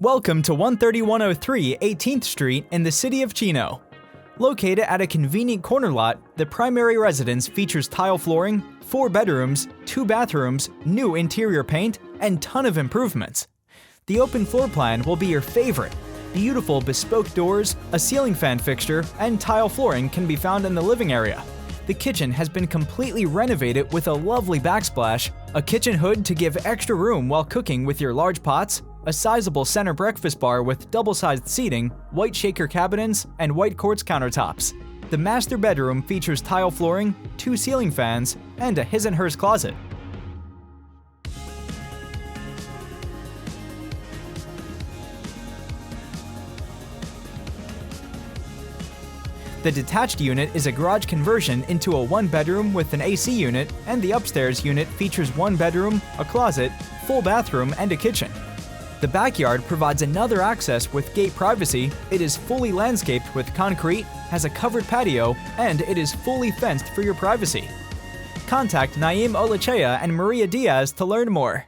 Welcome to 13103 18th Street in the city of Chino. Located at a convenient corner lot, the primary residence features tile flooring, 4 bedrooms, 2 bathrooms, new interior paint, and ton of improvements. The open floor plan will be your favorite. Beautiful bespoke doors, a ceiling fan fixture, and tile flooring can be found in the living area. The kitchen has been completely renovated with a lovely backsplash, a kitchen hood to give extra room while cooking with your large pots, a sizable center breakfast bar with double-sized seating, white shaker cabinets, and white quartz countertops. The master bedroom features tile flooring, 2 ceiling fans, and a his and hers closet. The detached unit is a garage conversion into a 1-bedroom with an AC unit, and the upstairs unit features 1 bedroom, a closet, full bathroom, and a kitchen. The backyard provides another access with gate privacy. It is fully landscaped with concrete, has a covered patio, and it is fully fenced for your privacy. Contact Naim Olachea and Maria Diaz to learn more.